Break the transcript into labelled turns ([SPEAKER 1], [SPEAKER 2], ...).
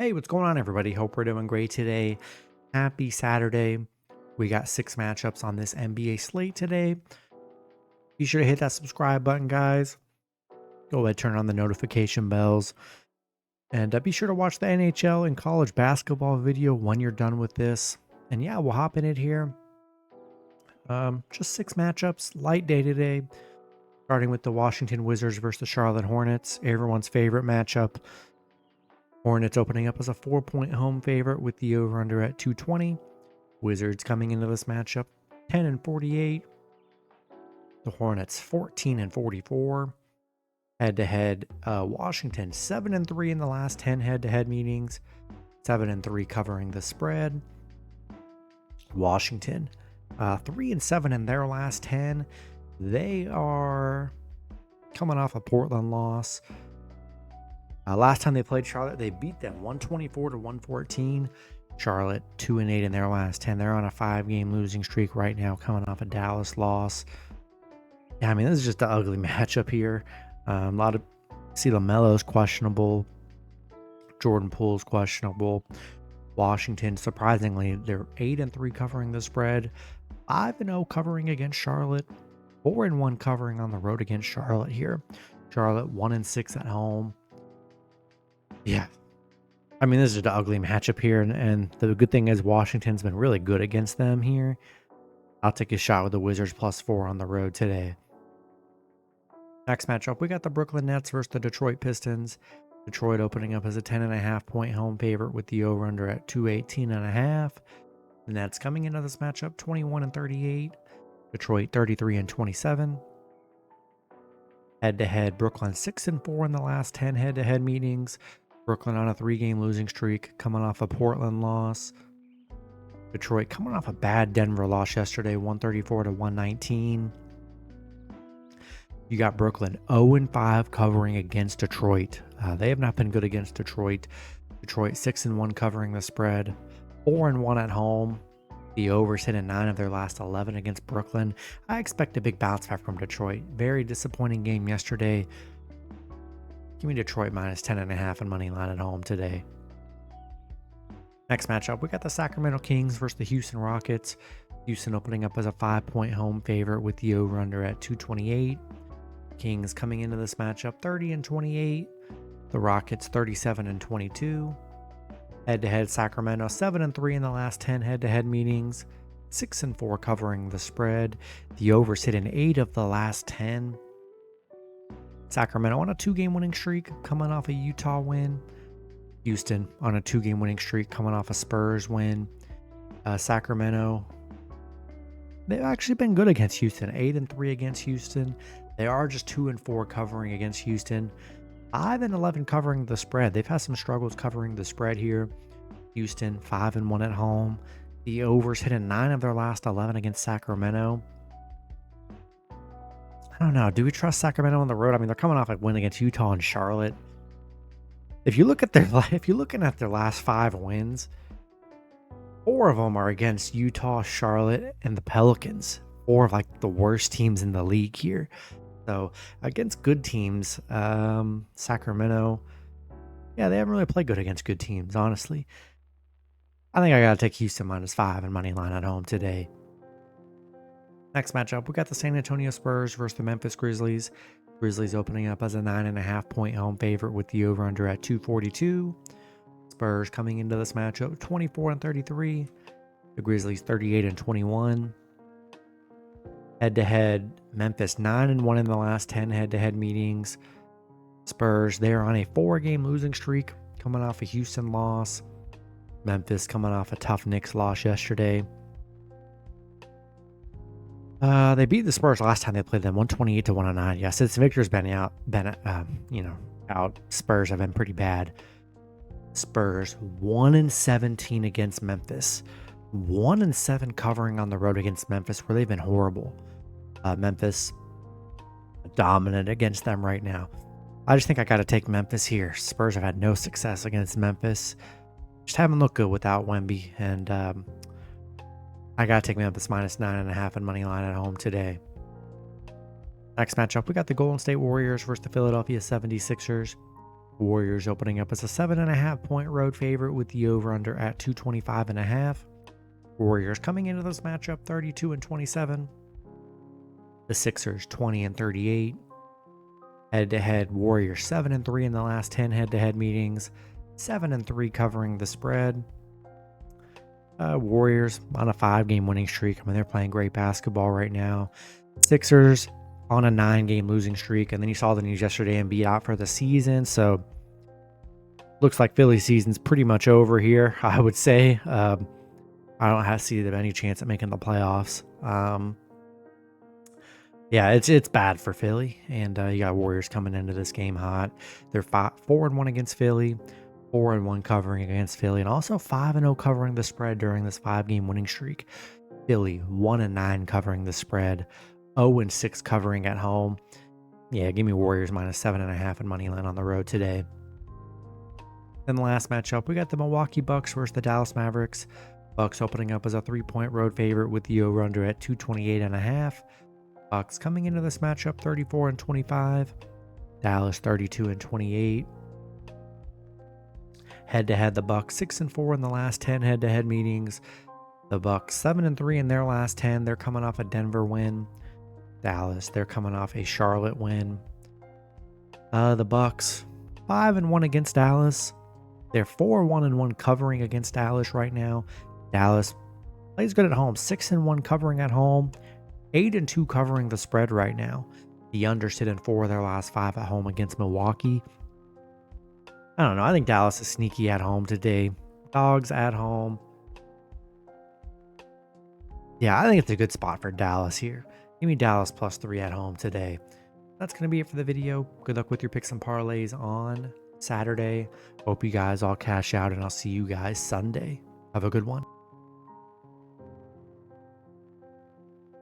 [SPEAKER 1] Hey, what's going on, everybody? Hope we're doing great today. Happy Saturday. We got 6 matchups on this NBA slate today. Be sure to hit that subscribe button, guys. Go ahead, turn on the notification bells. And be sure to watch the NHL and college basketball video when you're done with this. And yeah, we'll hop in it here. Just 6 matchups, light day today. Starting with the Washington Wizards versus the Charlotte Hornets, everyone's favorite matchup. Hornets opening up as a 4-point home favorite with the over-under at 220. Wizards coming into this matchup 10-48. The Hornets 14-44. Head-to-head, Washington 7-3 in the last 10 head-to-head meetings. 7-3 covering the spread. Washington 3-7 in their last 10. They are coming off a Portland loss. Last time they played Charlotte, they beat them 124-114. Charlotte 2-8 in their last 10. They're on a 5-game losing streak right now, coming off a Dallas loss. Yeah, I mean, this is just an ugly matchup here. A lot of LaMelo's questionable. Jordan Poole's questionable. Washington, surprisingly, they're 8-3 covering the spread. 5-0 covering against Charlotte. 4-1 covering on the road against Charlotte here. Charlotte 1-6 at home. Yeah. I mean, this is an ugly matchup here, and the good thing is Washington's been really good against them here. I'll take a shot with the Wizards +4 on the road today. Next matchup, we got the Brooklyn Nets versus the Detroit Pistons. Detroit opening up as a 10.5-point home favorite with the over-under at 218.5. The Nets coming into this matchup 21-38. Detroit 33-27. Head-to-head, Brooklyn 6-4 in the last 10 head-to-head meetings. Brooklyn on a 3-game losing streak, coming off a Portland loss. Detroit coming off a bad Denver loss yesterday, 134-119. You got Brooklyn 0-5 covering against Detroit. They have not been good against Detroit. Detroit 6-1 covering the spread, 4-1 at home. The overs hit in 9 of their last 11 against Brooklyn. I expect a big bounce back from Detroit. Very disappointing game yesterday. Give me Detroit -10.5 and money line at home today. Next matchup, we got the Sacramento Kings versus the Houston Rockets. Houston opening up as a 5-point home favorite with the over-under at 228. Kings coming into this matchup 30-28. The Rockets 37-22. Head-to-head, Sacramento 7-3 in the last 10 head-to-head meetings. 6-4 covering the spread. The overs hit in 8 of the last 10. Sacramento on a 2-game winning streak, coming off a Utah win. Houston on a 2-game winning streak, coming off a Spurs win. Sacramento, they've actually been good against Houston. 8-3 against Houston. They are just 2-4 covering against Houston. 5-11 covering the spread. They've had some struggles covering the spread here. Houston 5-1 at home. The overs hit in 9 of their last 11 against Sacramento. I don't know. Do we trust Sacramento on the road? I mean, they're coming off a win against Utah and Charlotte. If you're looking at their last 5 wins, 4 of them are against Utah, Charlotte, and the Pelicans. 4 of like the worst teams in the league here. So against good teams, Sacramento, yeah, they haven't really played good against good teams, honestly. I think I got to take Houston -5 and money line at home today. Next matchup, we got the San Antonio Spurs versus the Memphis Grizzlies. Grizzlies opening up as a 9.5-point home favorite with the over-under at 242. Spurs coming into this matchup 24-33. The Grizzlies 38-21. Head-to-head, Memphis 9-1 in the last 10 head-to-head meetings. Spurs, they're on a 4-game losing streak, coming off a Houston loss. Memphis coming off a tough Knicks loss yesterday. They beat the Spurs last time they played them, 128-109. Yeah, since Victor's been out. Spurs have been pretty bad. Spurs 1-17 against Memphis. 1-7 covering on the road against Memphis, where they've been horrible. Memphis dominant against them right now. I just think I got to take Memphis here. Spurs have had no success against Memphis. Just haven't looked good without Wemby, and I got to take Memphis -9.5 and money line at home today. Next matchup, we got the Golden State Warriors versus the Philadelphia 76ers. Warriors opening up as a 7.5 point road favorite with the over-under at 225.5. Warriors coming into this matchup 32-27. The Sixers 20-38. Head-to-head, Warriors 7-3 in the last 10 head-to-head meetings. 7-3 covering the spread. Warriors on a 5-game winning streak. I mean, they're playing great basketball right now. Sixers on a 9-game losing streak. And then you saw the news yesterday and beat out for the season. So looks like Philly season's pretty much over here, I would say. I don't see them any chance at making the playoffs. Yeah, it's bad for Philly, and you got Warriors coming into this game hot. They're 4-1 against Philly, 4-1 covering against Philly, and also 5-0 covering the spread during this 5-game winning streak. Philly 1-9 covering the spread, 0-6 covering at home. Yeah, give me Warriors minus 7.5 and Moneyline on the road today. Then the last matchup, we got the Milwaukee Bucks versus the Dallas Mavericks. Bucks opening up as a 3-point road favorite with the over-under at 228.5. Bucks coming into this matchup 34-25. Dallas 32-28. Head-to-head, the Bucks 6-4 in the last 10 head-to-head meetings. The Bucks 7-3 in their last 10. They're coming off a Denver win. Dallas, they're coming off a Charlotte win. The Bucks 5-1 against Dallas. They're 4-1 covering against Dallas right now. Dallas plays good at home, 6-1 covering at home. 8-2 covering the spread right now. The under sit in 4 of their last 5 at home against Milwaukee. I don't know. I think Dallas is sneaky at home today. Dogs at home. Yeah, I think it's a good spot for Dallas here. Give me Dallas +3 at home today. That's going to be it for the video. Good luck with your picks and parlays on Saturday. Hope you guys all cash out, and I'll see you guys Sunday. Have a good one.